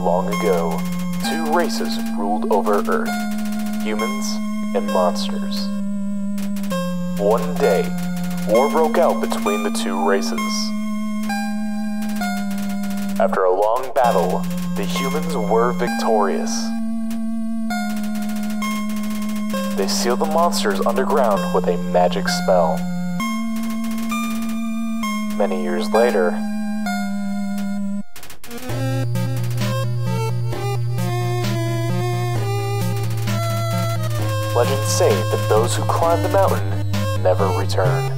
Long ago, two races ruled over Earth, humans and monsters. One day, war broke out between the two races. After a long battle, the humans were victorious. They sealed the monsters underground with a magic spell. Many years later, legends say that those who climb the mountain never return.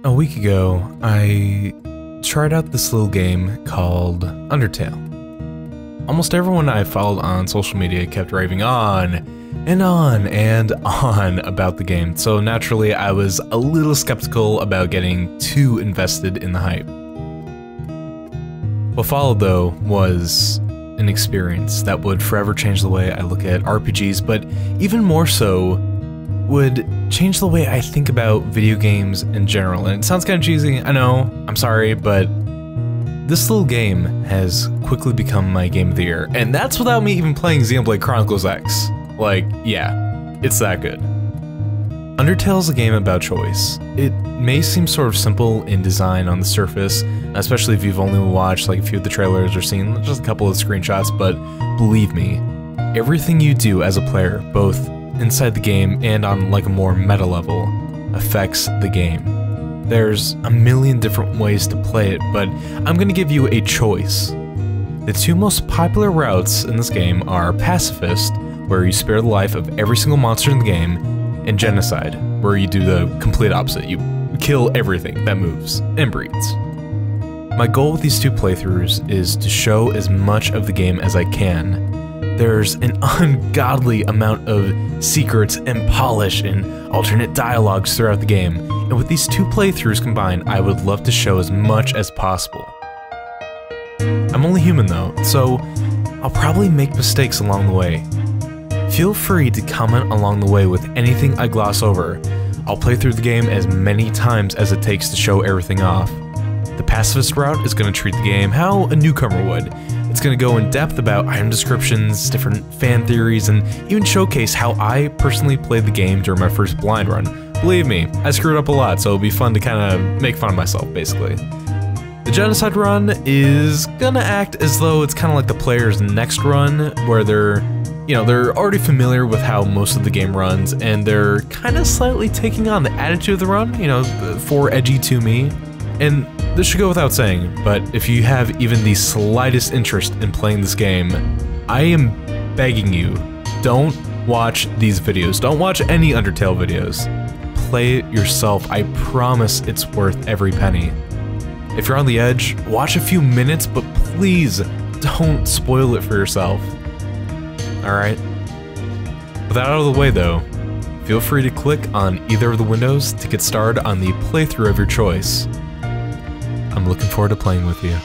A week ago, I tried out this little game called Undertale. Almost everyone I followed on social media kept raving on and on and on about the game, so naturally I was a little skeptical about getting too invested in the hype. What followed, though, was an experience that would forever change the way I look at RPGs, but even more so, would change the way I think about video games in general. And it sounds kind of cheesy, I know, I'm sorry, but this little game has quickly become my game of the year. And that's without me even playing Xenoblade Chronicles X. Like, yeah, it's that good. Undertale is a game about choice. It may seem sort of simple in design on the surface, especially if you've only watched like a few of the trailers or seen just a couple of screenshots, but believe me, everything you do as a player, both inside the game and on like a more meta level, affects the game. There's a million different ways to play it, but I'm gonna give you a choice. The two most popular routes in this game are Pacifist, where you spare the life of every single monster in the game, and Genocide, where you do the complete opposite. You kill everything that moves and breathes. My goal with these two playthroughs is to show as much of the game as I can. There's an ungodly amount of secrets and polish and alternate dialogues throughout the game, and with these two playthroughs combined, I would love to show as much as possible. I'm only human though, so I'll probably make mistakes along the way. Feel free to comment along the way with anything I gloss over. I'll play through the game as many times as it takes to show everything off. The Pacifist route is going to treat the game how a newcomer would. It's going to go in depth about item descriptions, different fan theories, and even showcase how I personally played the game during my first blind run. Believe me, I screwed up a lot, so it'll be fun to kind of make fun of myself, basically. The Genocide run is gonna act as though it's kind of like the player's next run, where they're already familiar with how most of the game runs, and they're kind of slightly taking on the attitude of the run, for edgy to me. And this should go without saying, but if you have even the slightest interest in playing this game, I am begging you, don't watch these videos. Don't watch any Undertale videos. Play it yourself. I promise it's worth every penny. If you're on the edge, watch a few minutes, but please don't spoil it for yourself. Alright? With that out of the way though, feel free to click on either of the windows to get started on the playthrough of your choice. I'm looking forward to playing with you.